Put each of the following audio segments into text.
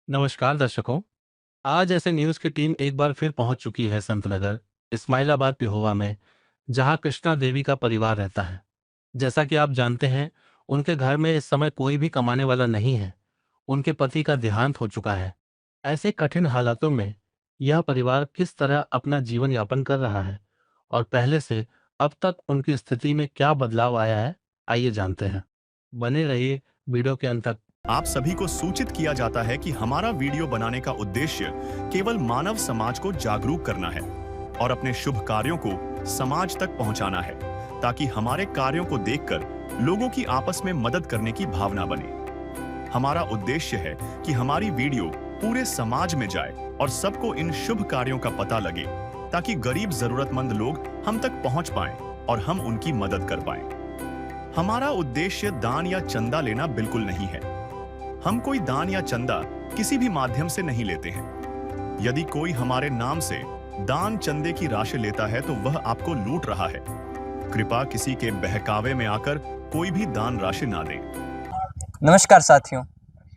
नमस्कार दर्शकों। आज ऐसे न्यूज़ की टीम एक बार फिर पहुंच चुकी है संतनगर इस्माइलाबाद पिहोवा में, जहां कृष्णा देवी का परिवार रहता है। जैसा कि आप जानते हैं, उनके घर में इस समय कोई भी कमाने वाला नहीं है। उनके पति का देहांत हो चुका है। ऐसे कठिन हालातों में यह परिवार किस तरह अपना जीवन यापन कर रहा है और पहले से अब तक उनकी स्थिति में क्या बदलाव आया है, आइए जानते हैं। बने रहिए वीडियो के अंत तक। आप सभी को सूचित किया जाता है कि हमारा वीडियो बनाने का उद्देश्य केवल मानव समाज को जागरूक करना है और अपने शुभ कार्यों को समाज तक पहुंचाना है, ताकि हमारे कार्यों को देखकर लोगों की आपस में मदद करने की भावना बने। हमारा उद्देश्य है कि हमारी वीडियो पूरे समाज में जाए और सबको इन शुभ कार्यों का पता लगे, ताकि गरीब जरूरतमंद लोग हम तक पहुंच पाएं और हम उनकी मदद कर पाएं। हमारा उद्देश्य दान या चंदा लेना बिल्कुल नहीं है। हम कोई दान या चंदा किसी भी माध्यम से नहीं लेते हैं। यदि कोई हमारे नाम से दान चंदे की राशि लेता है तो वह आपको लूट रहा है। कृपया किसी के बहकावे में आकर कोई भी दान राशि ना दें। नमस्कार साथियों,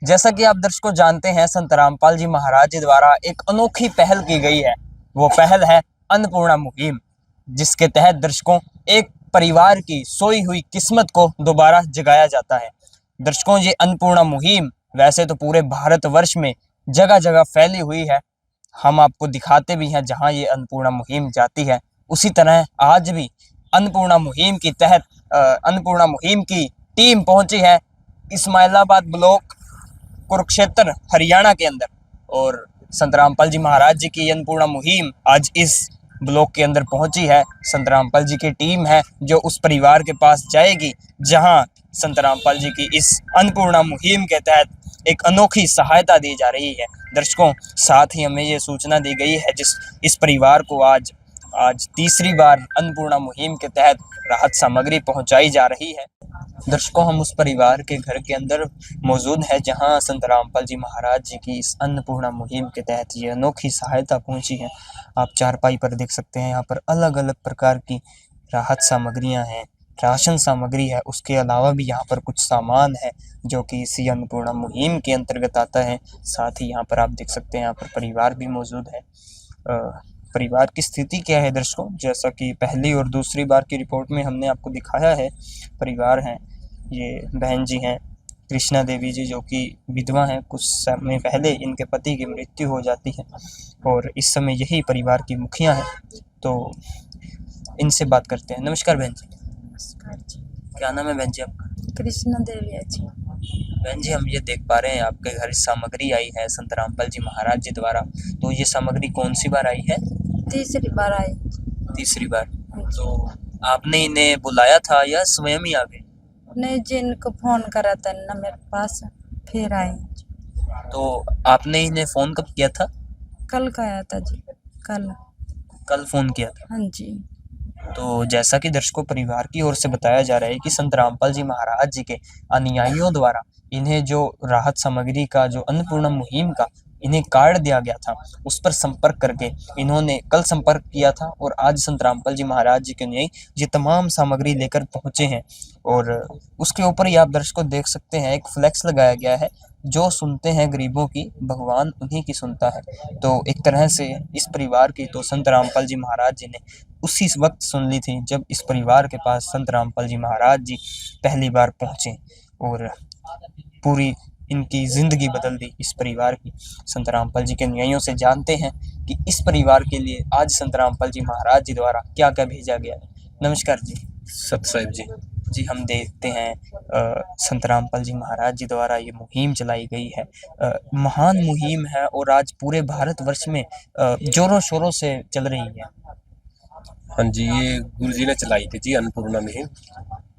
जैसा कि आप दर्शकों जानते हैं, संत रामपाल जी महाराज जी द्वारा एक अनोखी पहल की गई है। वो पहल है अन्नपूर्णा मुहिम, जिसके तहत दर्शकों एक परिवार की सोई हुई किस्मत को दोबारा जगाया जाता है। दर्शकों, ये अन्नपूर्णा मुहिम वैसे तो पूरे भारतवर्ष में जगह जगह फैली हुई है। हम आपको दिखाते भी हैं जहां ये अन्नपूर्णा मुहिम जाती है। उसी तरह आज भी अन्नपूर्णा मुहिम के तहत अन्नपूर्णा मुहिम की टीम पहुंची है इस्माइलाबाद ब्लॉक, कुरुक्षेत्र, हरियाणा के अंदर। और संत रामपाल जी महाराज जी की अन्नपूर्णा मुहिम आज इस ब्लॉक के अंदर पहुंची है। संत रामपाल जी की टीम है जो उस परिवार के पास जाएगी जहां संत रामपाल जी की इस अन्नपूर्णा मुहिम के तहत एक अनोखी सहायता दी जा रही है। दर्शकों, साथ ही हमें ये सूचना दी गई है इस परिवार को आज तीसरी बार अन्नपूर्णा मुहिम के तहत राहत सामग्री पहुंचाई जा रही है। दर्शकों, हम उस परिवार के घर के अंदर मौजूद है जहां संत रामपाल जी महाराज जी की इस अन्नपूर्णा मुहिम के तहत ये अनोखी सहायता पहुंची है। आप चारपाई पर देख सकते हैं, यहाँ पर अलग अलग प्रकार की राहत सामग्रियां हैं, राशन सामग्री है। उसके अलावा भी यहाँ पर कुछ सामान है जो कि इसी अन्नपूर्णा मुहिम के अंतर्गत आता है। साथ ही यहाँ पर आप देख सकते हैं, यहाँ पर परिवार भी मौजूद है। परिवार की स्थिति क्या है दर्शकों, जैसा कि पहली और दूसरी बार की रिपोर्ट में हमने आपको दिखाया है। परिवार हैं, ये बहन जी हैं कृष्णा देवी जी, जो कि विधवा हैं। कुछ समय पहले इनके पति की मृत्यु हो जाती है और इस समय यही परिवार की मुखिया हैं। तो इनसे बात करते हैं। नमस्कार बहन जी। नमस्कार जी। क्या नाम है बहन जी आपका? कृष्णा देवी है जी। बहन जी, हम ये देख पा रहे हैं आपके घर सामग्री आई है संत रामपाल जी महाराज जी द्वारा। तो ये सामग्री कौन सी बार आई है? तीसरी बार आई। तीसरी बार। तो आपने इन्हें बुलाया था या स्वयं ही आ गए? नहीं जी, इनको फोन करा था ना मेरे पास, फिर आई। तो आपने इन्हें फोन कब किया था? कल का आया था जी, कल फोन किया था। हाँ जी। तो जैसा कि दर्शकों परिवार की ओर से बताया जा रहा है कि संत रामपाल जी महाराज जी के अनुयायियों द्वारा इन्हें जो राहत सामग्री का, जो अन्नपूर्णा मुहिम का इन्हें कार्ड दिया गया था, उस पर संपर्क करके इन्होंने कल संपर्क किया था और आज संत रामपाल जी महाराज जी के अनुयायी ये तमाम सामग्री लेकर पहुंचे हैं। और उसके ऊपर ही आप दर्शकों देख सकते हैं एक फ्लैक्स लगाया गया है, जो सुनते हैं गरीबों की, भगवान उन्हीं की सुनता है। तो एक तरह से इस परिवार की तो संत रामपाल जी महाराज जी ने उसी वक्त सुन ली थी जब इस परिवार के पास संत रामपाल जी महाराज जी पहली बार पहुंचे और पूरी इनकी जिंदगी बदल दी इस परिवार की। संत रामपाल जी के अनुयायियों से जानते हैं कि इस परिवार के लिए आज संत रामपाल जी महाराज जी द्वारा क्या क्या भेजा गया है। नमस्कार जी। सत साहिब जी। जी, हम देखते हैं संत रामपाल जी महाराज जी द्वारा ये मुहिम चलाई गई है। महान मुहिम है और आज पूरे भारतवर्ष में जोरों शोरों से चल रही है। हाँ जी, ये गुरु जी ने चलाई थी जी अन्नपूर्णा मुहिम,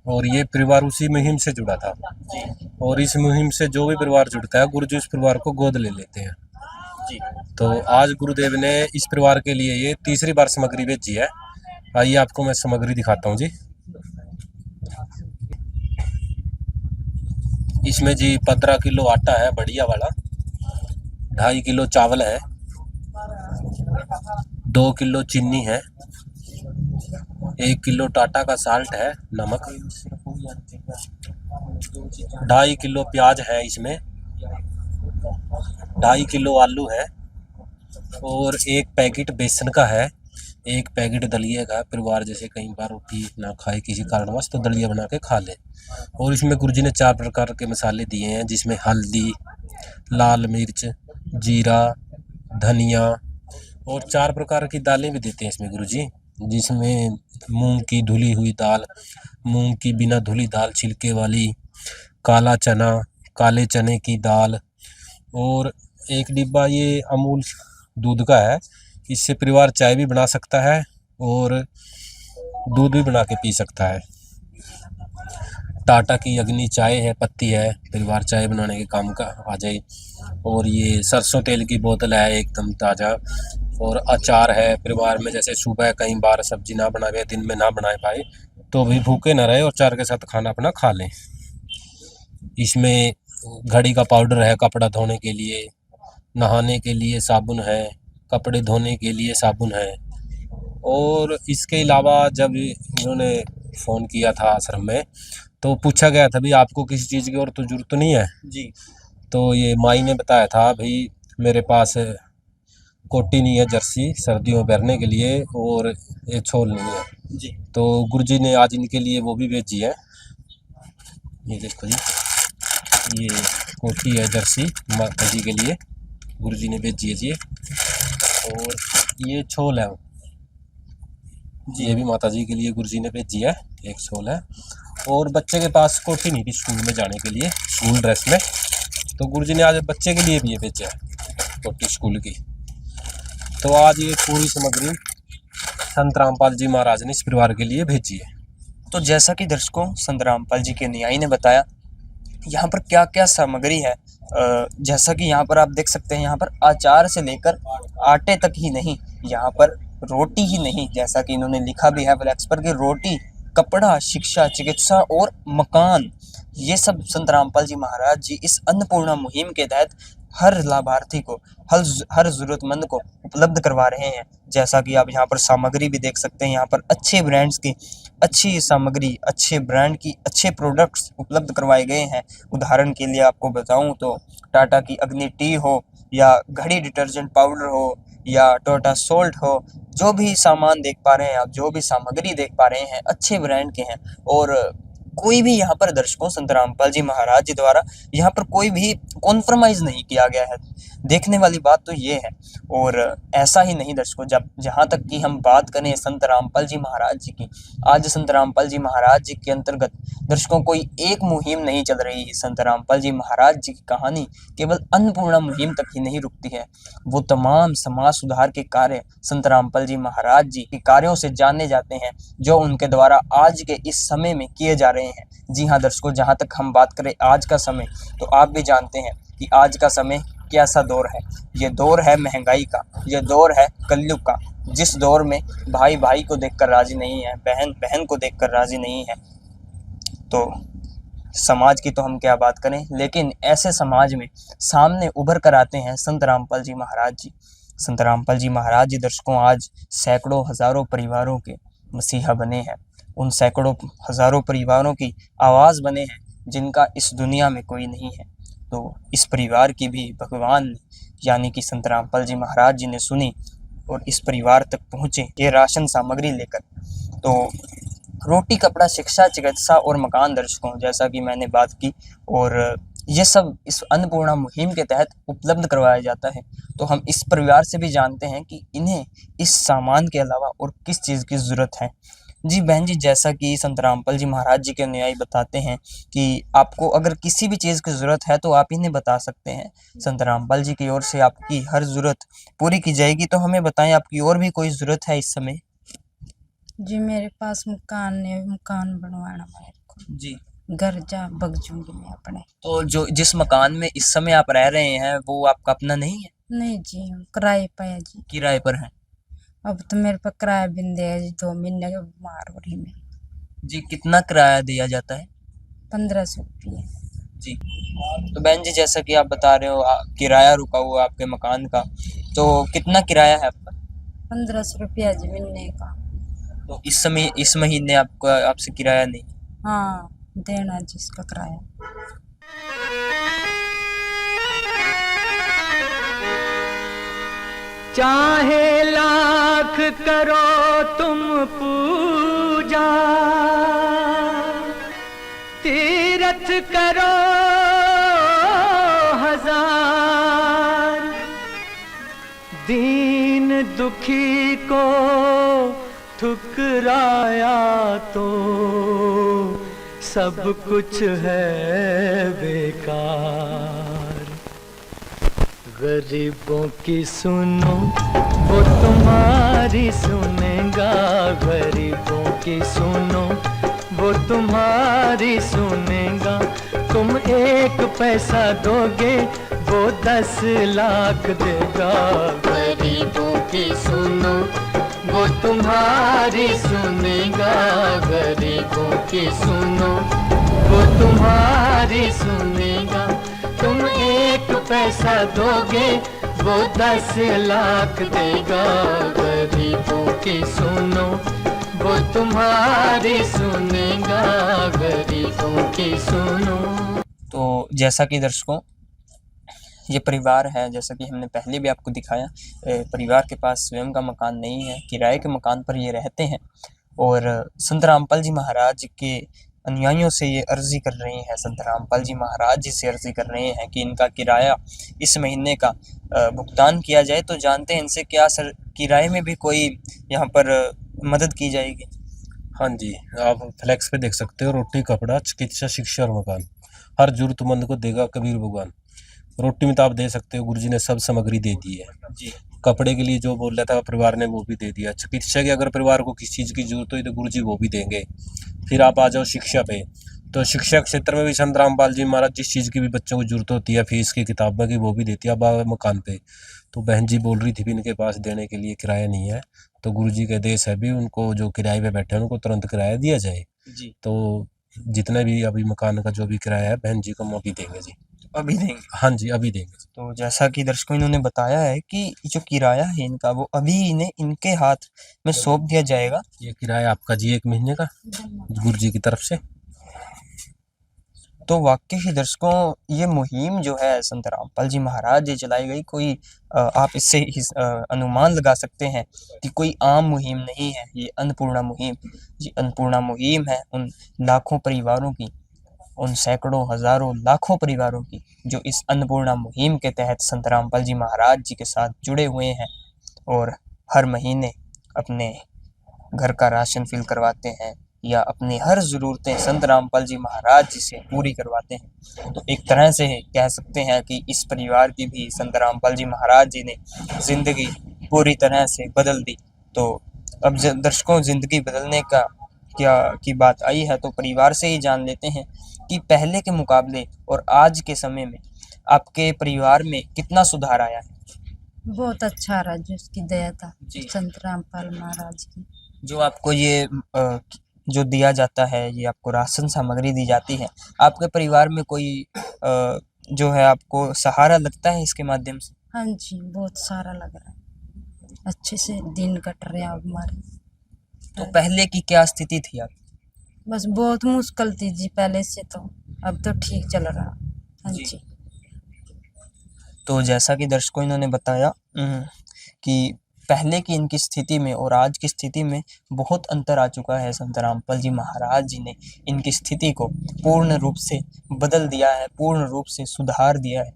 और ये परिवार उसी मुहिम से जुड़ा था। और इस मुहिम से जो भी परिवार जुड़ता है, गुरु जी उस परिवार को गोद ले लेते हैं जी। तो आज गुरुदेव ने इस परिवार के लिए ये तीसरी बार सामग्री भेजी है। आइए आपको मैं सामग्री दिखाता हूँ जी। इसमें जी 15 किलो आटा है बढ़िया वाला, 2.5 किलो चावल है, 2 किलो चीनी है, 1 किलो टाटा का साल्ट है, नमक, 2.5 किलो प्याज है इसमें, 2.5 किलो आलू है और 1 पैकेट बेसन का है, 1 पैकेट दलिया का। परिवार जैसे कई बार रोटी ना खाए किसी कारणवश तो दलिया बना के खा ले। और इसमें गुरुजी ने 4 प्रकार के मसाले दिए हैं, जिसमें हल्दी, लाल मिर्च, जीरा, धनिया और 4 प्रकार की दालें भी देते हैं इसमें गुरुजी, जिसमें मूंग की धुली हुई दाल, मूंग की बिना धुली दाल छिलके वाली, काला चना, काले चने की दाल और 1 डिब्बा ये अमूल दूध का है। इससे परिवार चाय भी बना सकता है और दूध भी बना के पी सकता है। टाटा की अग्नि चाय है, पत्ती है, परिवार चाय बनाने के काम का आ जाए। और ये सरसों तेल की बोतल है एकदम ताज़ा। और अचार है, परिवार में जैसे सुबह कई बार सब्जी ना बनाए, दिन में ना बनाए पाए तो भी भूखे ना रहे और चार के साथ खाना अपना खा लें। इसमें घड़ी का पाउडर है कपड़ा धोने के लिए, नहाने के लिए साबुन है, कपड़े धोने के लिए साबुन है। और इसके अलावा जब इन्होंने फ़ोन किया था आश्रम में तो पूछा गया था भाई आपको किसी चीज़ की और तो ज़रूरत नहीं है जी। तो ये माई ने बताया था भाई मेरे पास कोटी नहीं है जर्सी सर्दियों में पहनने के लिए और ये छोल नहीं है जी। तो गुरुजी ने आज इनके लिए वो भी भेजी है। ये देखो जी, ये कोटी है जर्सी माता जी के लिए गुरुजी ने भेजी है जी। और ये छोल है जी। ये भी माता जी के लिए गुरुजी ने भेजी है, एक छोल है। और बच्चे के पास कोटी नहीं थी स्कूल में जाने के लिए स्कूल ड्रेस में, तो गुरुजी ने आज बच्चे के लिए भी ये भेजा है कोटी स्कूल की। तो आज ये पूरी सामग्री संत रामपाल जी महाराज ने इस परिवार के लिए भेजी है। तो जैसा कि दर्शकों संत रामपाल जी के अनुयायी ने बताया यहाँ पर क्या क्या सामग्री है, जैसा कि यहाँ पर आप देख सकते हैं, यहाँ पर अचार से लेकर आटे तक ही नहीं, यहाँ पर रोटी ही नहीं, जैसा कि इन्होंने लिखा भी है फ्लैक्स पर कि रोटी, कपड़ा, शिक्षा, चिकित्सा और मकान, ये सब संत रामपाल जी महाराज जी इस अन्नपूर्णा मुहिम के तहत हर लाभार्थी को, हर ज़रूरतमंद को उपलब्ध करवा रहे हैं। जैसा कि आप यहाँ पर सामग्री भी देख सकते हैं, यहाँ पर अच्छे ब्रांड्स की अच्छी सामग्री, अच्छे ब्रांड की अच्छे प्रोडक्ट्स उपलब्ध करवाए गए हैं। उदाहरण के लिए आपको बताऊं तो टाटा की अग्नि टी हो या घड़ी डिटर्जेंट पाउडर हो या टोटा सोल्ट हो, जो भी सामान देख पा रहे हैं आप, जो भी सामग्री देख पा रहे हैं, अच्छे ब्रांड के हैं। और कोई भी यहाँ पर दर्शकों संत रामपाल जी महाराज जी द्वारा यहाँ पर कोई भी कॉम्प्रोमाइज़ नहीं किया गया है, देखने वाली बात तो ये है। और ऐसा ही नहीं दर्शकों, जब जहाँ तक कि हम बात करें संत रामपाल जी महाराज जी की, आज संत रामपाल जी महाराज जी के अंतर्गत दर्शकों कोई एक मुहिम नहीं चल रही है। संत रामपाल जी महाराज जी की कहानी केवल अन्नपूर्णा मुहिम तक ही नहीं रुकती है, वो तमाम समाज सुधार के कार्य संत रामपाल जी महाराज जी के कार्यों से जाने जाते हैं, जो उनके द्वारा आज के इस समय में किए जा रहे हैं। जी हाँ दर्शकों, जहाँ तक हम बात करें आज का समय, तो आप भी जानते हैं कि आज का समय कैसा दौर है। ये दौर है महंगाई का, ये दौर है कलयुग का, जिस दौर में भाई भाई को देखकर राजी नहीं है, बहन बहन को देखकर राजी नहीं है। तो समाज की तो हम क्या बात करें, लेकिन ऐसे समाज में सामने उभर कर आते हैं संत रामपाल जी महाराज जी। संत रामपाल जी महाराज जी दर्शकों आज सैकड़ों हजारों परिवारों के मसीहा बने हैं, उन सैकड़ों हजारों परिवारों की आवाज़ बने हैं जिनका इस दुनिया में कोई नहीं है। तो इस परिवार की भी भगवान यानी कि संत रामपाल जी महाराज जी ने सुनी और इस परिवार तक पहुँचे ये राशन सामग्री लेकर। तो रोटी, कपड़ा, शिक्षा, चिकित्सा और मकान दर्शकों, जैसा कि मैंने बात की, और ये सब इस अन्नपूर्णा मुहिम के तहत उपलब्ध करवाया जाता है। तो हम इस परिवार से भी जानते हैं कि इन्हें इस सामान के अलावा और किस चीज़ की ज़रूरत है। जी बहन जी, जैसा कि संत रामपाल जी महाराज जी के अनुयायी बताते हैं कि आपको अगर किसी भी चीज़ की ज़रूरत है तो आप इन्हें बता सकते हैं, संत रामपाल जी की ओर से आपकी हर ज़रूरत पूरी की जाएगी। तो हमें बताएं, आपकी और भी कोई ज़रूरत है इस समय? जी मेरे पास मकान है, मकान बनवाना मेरे को। जी। घर जा बग जूंगी मैं अपने। तो जो जिस मकान में इस समय आप रह रहे हैं वो आपका अपना नहीं है? नहीं जी, हम किराए पे है जी। किराए पर है? अब तो मेरे पे किराया बिंदे है जी, 2 महीने के बीमार हो रही मैं। जी, कितना किराया दिया जाता है? 1500 रुपये। जी। तो बहन जी, जैसा कि आप बता रहे हो किराया रुका हुआ आपके मकान का, तो कितना किराया है आपका? 1500 रुपया जी महीने का। तो इस समय इस महीने आपका आपसे किराया नहीं? हाँ, देना जिसका किराया। चाहे लाख करो तुम पूजा, तीरथ करो हजार, दीन दुखी को ठुकराया तो सब कुछ है बेकार। गरीबों की सुनो वो तुम्हारी सुनेगा, गरीबों की सुनो वो तुम्हारी सुनेगा। तुम 1 पैसा दोगे वो 10 लाख देगा। गरीबों की सुनो वो तुम्हारी सुनेगा, गरीबों की सुनो वो तुम्हारी सुनेगा। तुम 1 पैसा दोगे वो 10 लाख देगा। गरीबों की सुनो वो तुम्हारी सुनेगा, गरीबों की सुनो। तो जैसा कि दर्शकों ये परिवार है, जैसा कि हमने पहले भी आपको दिखाया, परिवार के पास स्वयं का मकान नहीं है, किराए के मकान पर ये रहते हैं और संत रामपाल जी महाराज के अनुयायियों से ये अर्जी कर रहे हैं, संत रामपाल जी महाराज जी से अर्जी कर रहे हैं कि इनका किराया इस महीने का भुगतान किया जाए। तो जानते हैं इनसे क्या सर किराए में भी कोई यहाँ पर मदद की जाएगी? हाँ जी, आप फ्लैक्स पे देख सकते हो, रोटी कपड़ा चिकित्सा शिक्षा और मकान हर जरूरतमंद को देगा कबीर भगवान। रोटी में तो आप दे सकते हो, गुरुजी ने सब सामग्री दे दी है जी। कपड़े के लिए जो बोल रहा था परिवार ने वो भी दे दिया। चिकित्सा की अगर परिवार को किसी चीज़ की जरूरत हो तो गुरुजी वो भी देंगे। फिर आप आ जाओ शिक्षा पे, तो शिक्षा क्षेत्र में भी संत रामपाल जी महाराज जिस चीज़ की भी बच्चों को जरूरत होती है, फीस की किताबों की, वो भी देती है। अब आ मकान पे तो बहन जी बोल रही थी भी इनके पास देने के लिए किराया नहीं है, तो गुरुजी के आदेश है भी उनको जो किराए पे बैठे हैं उनको तुरंत किराया दिया जाए जी। तो जितना भी अभी मकान का जो भी किराया है बहन जी को हम अभी देंगे जी। अभी देंगे? हाँ जी, अभी देंगे। तो जैसा कि दर्शकों इन्होंने बताया है कि जो किराया है इनका वो अभी इन्हें इनके हाथ में सौंप दिया जाएगा। ये किराया आपका जी 1 महीने का गुरुजी की तरफ से। तो वाकई ही दर्शकों ये मुहिम जो है संत रामपाल जी महाराज जी चलाई गई, कोई आप इससे अनुमान लगा सकते हैं कि कोई आम मुहिम नहीं है ये अन्नपूर्णा मुहिम। ये अन्नपूर्णा मुहिम है उन लाखों परिवारों की, उन सैकड़ों हजारों लाखों परिवारों की जो इस अन्नपूर्णा मुहिम के तहत संत रामपाल जी महाराज जी के साथ जुड़े हुए हैं और हर महीने अपने घर का राशन फिल करवाते हैं या अपनी हर ज़रूरतें संत रामपाल जी महाराज जी से पूरी करवाते हैं। तो एक तरह से कह सकते हैं कि इस परिवार की भी संत रामपाल जी महाराज जी ने ज़िंदगी पूरी तरह से बदल दी। तो अब दर्शकों ज़िंदगी बदलने का की बात आई है तो परिवार से ही जान लेते हैं कि पहले के मुकाबले और आज के समय में आपके परिवार में कितना सुधार आया है। बहुत अच्छा रहा जो उसकी दया था जी। संत रामपाल महाराज की। जो आपको ये जो दिया जाता है, ये आपको राशन सामग्री दी जाती है, आपके परिवार में कोई जो है आपको सहारा लगता है इसके माध्यम से? हाँ जी, बहुत सारा लग रहा है, अच्छे से दिन कट रहे हैं अब हमारे। तो पहले की क्या स्थिति थी आप? बस बहुत मुश्किल थी जी पहले से, तो अब तो ठीक चल रहा। हाँ जी। जी। तो जैसा कि दर्शकों इन्होंने बताया कि पहले की इनकी स्थिति में और आज की स्थिति में बहुत अंतर आ चुका है। संत रामपाल जी महाराज जी ने इनकी स्थिति को पूर्ण रूप से बदल दिया है, पूर्ण रूप से सुधार दिया है।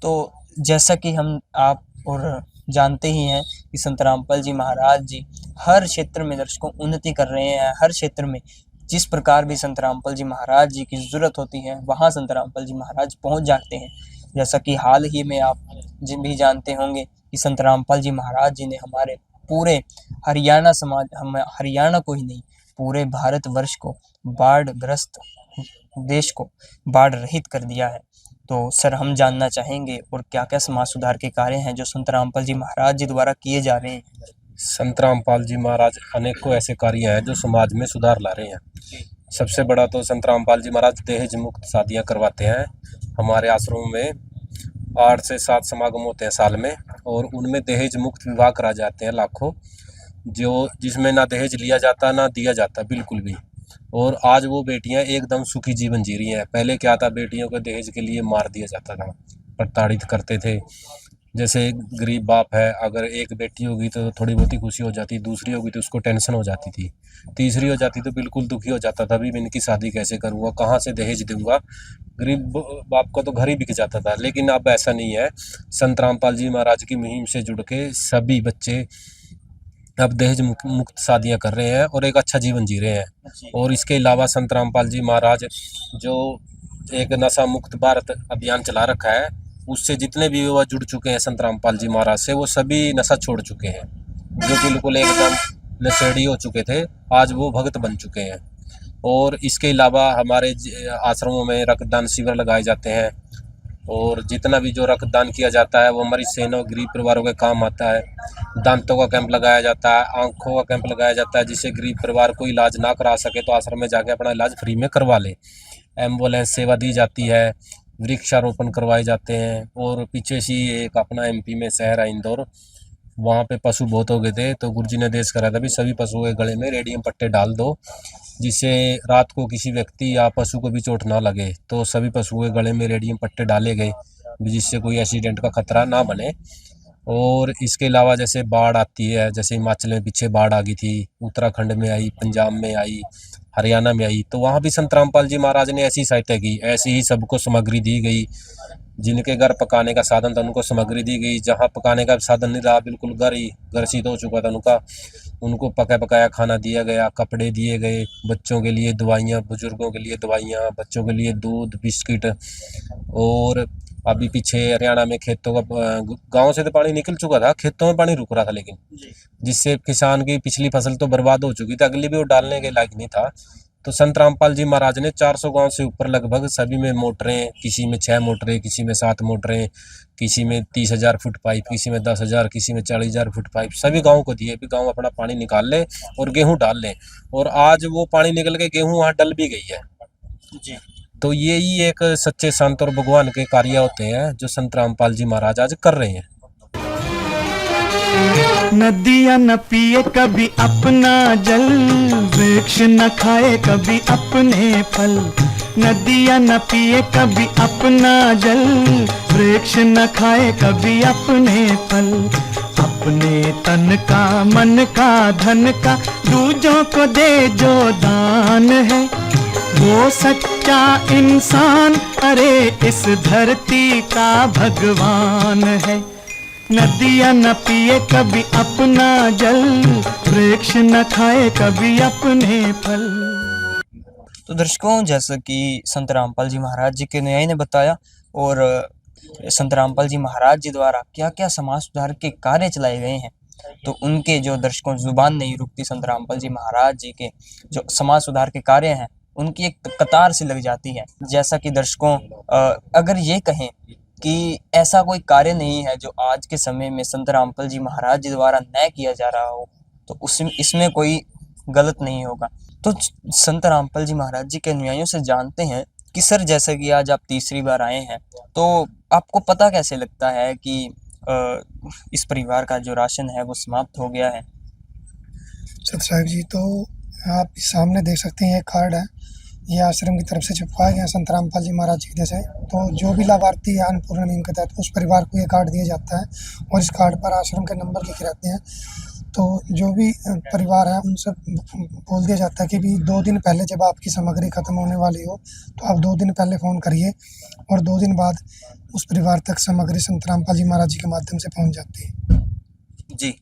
तो जैसा कि हम आप और जानते ही हैं कि संत रामपाल जी महाराज जी हर क्षेत्र में दर्शकों उन्नति कर रहे हैं। हर क्षेत्र में जिस प्रकार भी संत रामपाल जी महाराज जी की ज़रूरत होती है वहाँ संत रामपाल जी महाराज पहुँच जाते हैं। जैसा कि हाल ही में आप जिन भी जानते होंगे कि संत रामपाल जी महाराज जी ने हमारे पूरे हरियाणा समाज, हम हरियाणा को ही नहीं पूरे भारतवर्ष को बाढ़ ग्रस्त देश को बाढ़ रहित कर दिया है। तो सर हम जानना चाहेंगे और क्या क्या समाज सुधार के कार्य हैं जो संत रामपाल जी महाराज जी द्वारा किए जा रहे हैं? संत रामपाल जी महाराज अनेकों ऐसे कार्य हैं जो समाज में सुधार ला रहे हैं। सबसे बड़ा तो संत रामपाल जी महाराज दहेज मुक्त शादियाँ करवाते हैं। हमारे आश्रम में 8 से 7 समागम होते हैं साल में और उनमें दहेज मुक्त विवाह करा जाते हैं लाखों, जो जिसमें ना दहेज लिया जाता ना दिया जाता बिल्कुल भी। और आज वो बेटियां एकदम सुखी जीवन जी रही हैं। पहले क्या था, बेटियों को दहेज के लिए मार दिया जाता था, प्रताड़ित करते थे, जैसे एक गरीब बाप है, अगर एक बेटी होगी तो थोड़ी बहुत ही खुशी हो जाती, दूसरी होगी तो उसको टेंशन हो जाती थी, तीसरी हो जाती तो बिल्कुल दुखी हो जाता था, अभी मैं इनकी शादी कैसे करूँगा, कहाँ से दहेज दूंगा। गरीब बाप का तो घर ही बिक जाता था। लेकिन अब ऐसा नहीं है। संत रामपाल जी महाराज की मुहिम से जुड़ के सभी बच्चे अब दहेज मुक्त शादियाँ कर रहे हैं और एक अच्छा जीवन जी रहे हैं। और इसके अलावा संत रामपाल जी महाराज जो एक नशा मुक्त भारत अभियान चला रखा है, उससे जितने भी युवा जुड़ चुके हैं संत रामपाल जी महाराज से, वो सभी नशा छोड़ चुके हैं। जो बिल्कुल एकदम नशेड़ी हो चुके थे, आज वो भक्त बन चुके हैं। और इसके अलावा हमारे आश्रमों में रक्तदान शिविर लगाए जाते हैं और जितना भी जो रक्तदान किया जाता है वो हमारी सेना और गरीब परिवारों के काम आता है। दांतों का कैंप लगाया जाता है, आंखों का कैंप लगाया जाता है, जिससे गरीब परिवार को इलाज ना करा सके तो आश्रम में जाके अपना इलाज फ्री में करवा ले। एम्बुलेंस सेवा दी जाती है, वृक्षारोपण करवाए जाते हैं। और पीछे से एक अपना एमपी में शहर है इंदौर, वहाँ पे पशु बहुत हो गए थे, तो गुरुजी ने आदेश करा था भी सभी पशुओं के गले में रेडियम पट्टे डाल दो, जिससे रात को किसी व्यक्ति या पशु को भी चोट ना लगे। तो सभी पशुओं के गले में रेडियम पट्टे डाले गए, जिससे कोई एक्सीडेंट का खतरा ना बने। और इसके अलावा जैसे बाढ़ आती है, जैसे हिमाचल में पीछे बाढ़ आ गई थी, उत्तराखंड में आई, पंजाब में आई, हरियाणा में आई, तो वहाँ भी संत रामपाल जी महाराज ने ऐसी सहायता की, ऐसी ही सबको सामग्री दी गई। जिनके घर पकाने का साधन था उनको सामग्री दी गई, जहाँ पकाने का साधन नहीं रहा, बिल्कुल घर ही ग्रसित हो चुका था उनको पका पकाया खाना दिया गया, कपड़े दिए गए, बच्चों के लिए दवाइयाँ, बुजुर्गों के लिए दवाइयाँ, बच्चों के लिए दूध, बिस्किट। और अभी पीछे हरियाणा में खेतों का, गाँव से तो पानी निकल चुका था, खेतों में पानी रुक रहा था, लेकिन जिससे किसान की पिछली फसल तो बर्बाद हो चुकी थी, अगली भी वो डालने के लायक नहीं था। तो संत रामपाल जी महाराज ने 400 गांव से ऊपर लगभग सभी में मोटरें, किसी में 6 मोटरें, किसी में 7 मोटरें, किसी में 30,000 फुट पाइप, किसी में 10,000, किसी में 40,000 फुट पाइप, सभी गाँव को दिए भी गाँव अपना पानी निकाल ले और गेहूँ डाल लें। और आज वो पानी निकल के गेहूँ वहाँ डल भी गई है जी। तो यही एक सच्चे संत और भगवान के कार्य होते हैं जो संत रामपाल जी महाराज आज कर रहे हैं। नदियाँ न पिए कभी अपना जल, वृक्ष न खाए कभी अपने फल। नदियाँ न पिए कभी अपना जल, वृक्ष न खाए कभी अपने फल। अपने तन का, मन का, धन का दूजों को दे जो दान है, वो सच्चा इंसान, अरे इस धरती का भगवान है। नदियाँ न पिए कभी अपना जल, वृक्ष न खाए कभी अपने फल। तो दर्शकों, जैसा कि संत रामपाल जी महाराज जी के अनुयायी ने बताया और संत रामपाल जी महाराज जी द्वारा क्या क्या समाज सुधार के कार्य चलाए गए हैं, तो उनके जो दर्शकों जुबान नहीं रुकती, संत रामपाल जी महाराज जी के जो समाज सुधार के कार्य हैं उनकी एक कतार सी लग जाती है। जैसा कि दर्शकों, अगर ये कहें कि ऐसा कोई कार्य नहीं है जो आज के समय में संत रामपाल जी महाराज जी द्वारा न किया जा रहा हो, तो इसमें कोई गलत नहीं होगा। तो संत रामपाल जी महाराज जी के अनुयायियों से जानते हैं कि सर, जैसे कि आज आप तीसरी बार आए हैं, तो आपको पता कैसे लगता है कि इस परिवार का जो राशन है वो समाप्त हो गया है? सत साहब जी, तो आप सामने देख सकते हैं, ये कार्ड है, ये आश्रम की तरफ से छपवाया गया संत रामपाल जी महाराज जी की तरफ से। तो जो भी लाभार्थी है अन्नपूर्णा मुहिम के तहत, उस परिवार को ये कार्ड दिया जाता है और इस कार्ड पर आश्रम के नंबर लिखे रहते हैं। तो जो भी परिवार है उनसे बोल दिया जाता है कि भी 2 दिन पहले जब आपकी सामग्री खत्म होने वाली हो तो आप 2 दिन पहले फ़ोन करिए और 2 दिन बाद उस परिवार तक सामग्री संत रामपाल जी महाराज जी के माध्यम से पहुँच जाती है जी।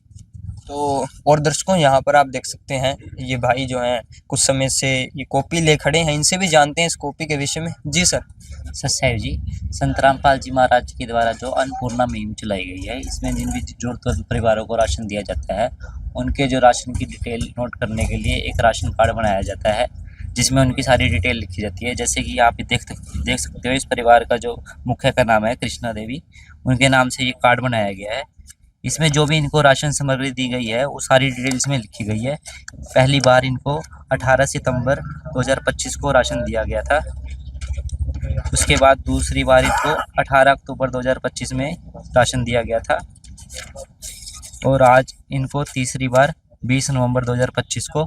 तो और दर्शकों, यहाँ पर आप देख सकते हैं ये भाई जो हैं कुछ समय से ये कॉपी ले खड़े हैं, इनसे भी जानते हैं इस कॉपी के विषय में। जी सर। साहब जी, संत रामपाल जी महाराज के द्वारा जो अन्नपूर्णा मुहिम चलाई गई है, इसमें जिन भी जरूरतमंद परिवारों को राशन दिया जाता है, उनके जो राशन की डिटेल नोट करने के लिए एक राशन कार्ड बनाया जाता है, जिसमें उनकी सारी डिटेल लिखी जाती है। जैसे कि आप देख सकते हो, इस परिवार का जो मुखिया का नाम है कृष्णा देवी, उनके नाम से ये कार्ड बनाया गया है। इसमें जो भी इनको राशन सामग्री दी गई है वो सारी डिटेल्स में लिखी गई है। पहली बार इनको 18 सितंबर 2025 को राशन दिया गया था। उसके बाद दूसरी बार इनको 18 अक्टूबर 2025 में राशन दिया गया था और आज इनको तीसरी बार 20 नवंबर 2025 को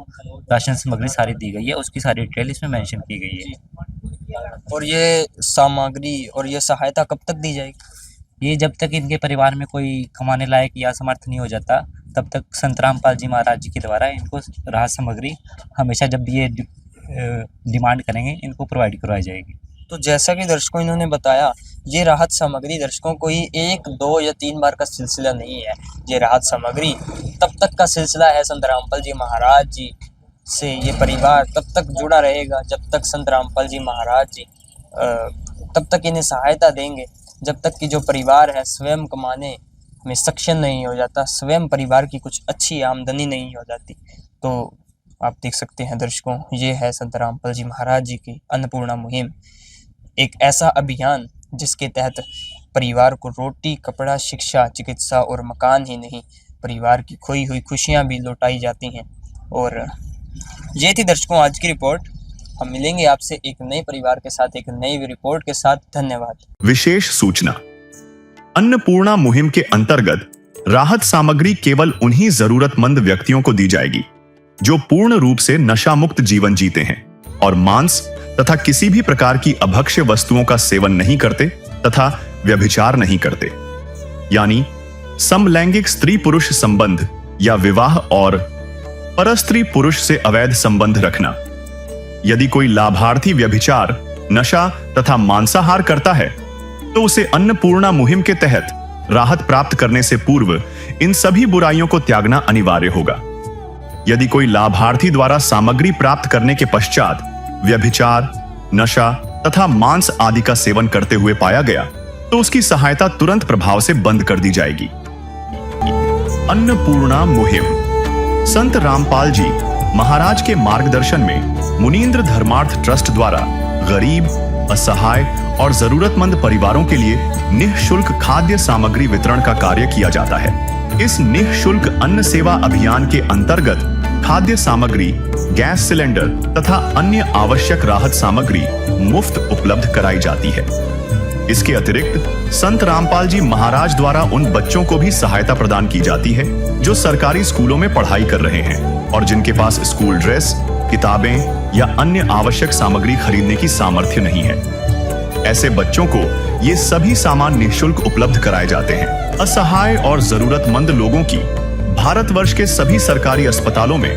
राशन सामग्री सारी दी गई है। उसकी सारी डिटेल इसमें मेंशन की गई है। और ये सामग्री और ये सहायता कब तक दी जाएगी? ये जब तक इनके परिवार में कोई कमाने लायक या समर्थ नहीं हो जाता, तब तक संत रामपाल जी महाराज जी के द्वारा इनको राहत सामग्री हमेशा जब भी ये डिमांड करेंगे इनको प्रोवाइड करवाई जाएगी। तो जैसा कि दर्शकों इन्होंने बताया, ये राहत सामग्री दर्शकों कोई 1, 2 या 3 बार का सिलसिला नहीं है। ये राहत सामग्री तब तक का सिलसिला है। संत रामपाल जी महाराज जी से ये परिवार तब तक जुड़ा रहेगा जब तक संत रामपाल जी महाराज जी तब तक इन्हें सहायता देंगे, जब तक कि जो परिवार है स्वयं कमाने में सक्षम नहीं हो जाता, स्वयं परिवार की कुछ अच्छी आमदनी नहीं हो जाती। तो आप देख सकते हैं दर्शकों, ये है संत रामपाल जी महाराज जी की अन्नपूर्णा मुहिम, एक ऐसा अभियान जिसके तहत परिवार को रोटी, कपड़ा, शिक्षा, चिकित्सा और मकान ही नहीं, परिवार की खोई हुई खुशियां भी लौटाई जाती हैं। और ये थी दर्शकों आज की रिपोर्ट। हम मिलेंगे आपसे एक नए परिवार के साथ, एक नई रिपोर्ट के साथ। धन्यवाद। विशेष सूचना, अन्नपूर्णा मुहिम के अंतर्गत राहत सामग्री केवल उन्हीं जरूरतमंद व्यक्तियों को दी जाएगी जो पूर्ण रूप से नशा मुक्त जीवन जीते हैं और मांस तथा किसी भी प्रकार की अभक्ष्य वस्तुओं का सेवन नहीं करते तथा व्यभिचार नहीं करते, यानी समलैंगिक स्त्री पुरुष संबंध या विवाह और परस्त्री पुरुष से अवैध संबंध रखना। यदि कोई लाभार्थी व्यभिचार, नशा तथा मांसाहार करता है तो उसे अन्नपूर्णा मुहिम के तहत राहत प्राप्त करने से पूर्व इन सभी बुराइयों को त्यागना अनिवार्य होगा। यदि कोई लाभार्थी द्वारा सामग्री प्राप्त करने के पश्चात व्यभिचार, नशा तथा मांस आदि का सेवन करते हुए पाया गया तो उसकी सहायता तुरंत प्रभाव से बंद कर दी जाएगी। अन्नपूर्णा मुहिम संत रामपाल जी महाराज के मार्गदर्शन में मुनींद्र धर्मार्थ ट्रस्ट द्वारा गरीब, असहाय और जरूरतमंद परिवारों के लिए निःशुल्क खाद्य सामग्री वितरण का कार्य किया जाता है। इस निःशुल्क अन्न सेवा अभियान के अंतर्गत खाद्य सामग्री, गैस सिलेंडर तथा अन्य आवश्यक राहत सामग्री मुफ्त उपलब्ध कराई जाती है। इसके अतिरिक्त संत रामपाल जी महाराज द्वारा उन बच्चों को भी सहायता प्रदान की जाती है जो सरकारी स्कूलों में पढ़ाई कर रहे हैं और जिनके पास स्कूल ड्रेस, किताबें या अन्य आवश्यक सामग्री खरीदने की सामर्थ्य नहीं है। ऐसे बच्चों को ये सभी सामान निःशुल्क उपलब्ध कराए जाते हैं। असहाय और जरूरतमंद लोगों की भारतवर्ष के सभी सरकारी अस्पतालों में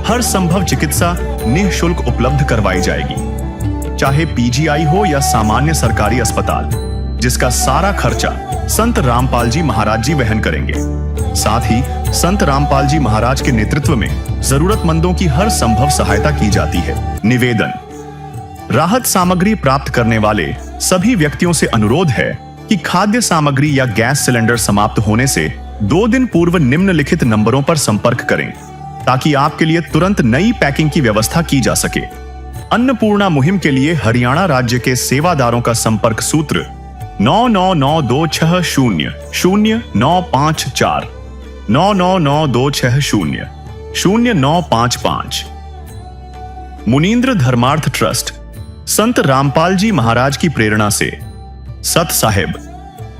हर संभव चिकित्सा निःशुल्क उपलब्ध करवाई जाएगी, चाहे पीजीआई हो या सामान्य सरकारी अस्पताल, जिसका सारा खर्चा संत रामपाल जी महाराज जी वहन करेंगे। साथ ही संत रामपाल जी महाराज के नेतृत्व में जरूरतमंदों की हर संभव सहायता की जाती है। निवेदन, राहत सामग्री प्राप्त करने वाले सभी व्यक्तियों से अनुरोध है कि खाद्य सामग्री या गैस सिलेंडर समाप्त होने से 2 दिन पूर्व निम्नलिखित नंबरों पर संपर्क करें ताकि आपके लिए तुरंत नई पैकिंग की व्यवस्था की जा सके। अन्नपूर्णा मुहिम के लिए हरियाणा राज्य के सेवादारों का संपर्क सूत्र 9992600954 9992600955। मुनींद्र धर्मार्थ ट्रस्ट संत रामपाल जी महाराज की प्रेरणा से सत साहिब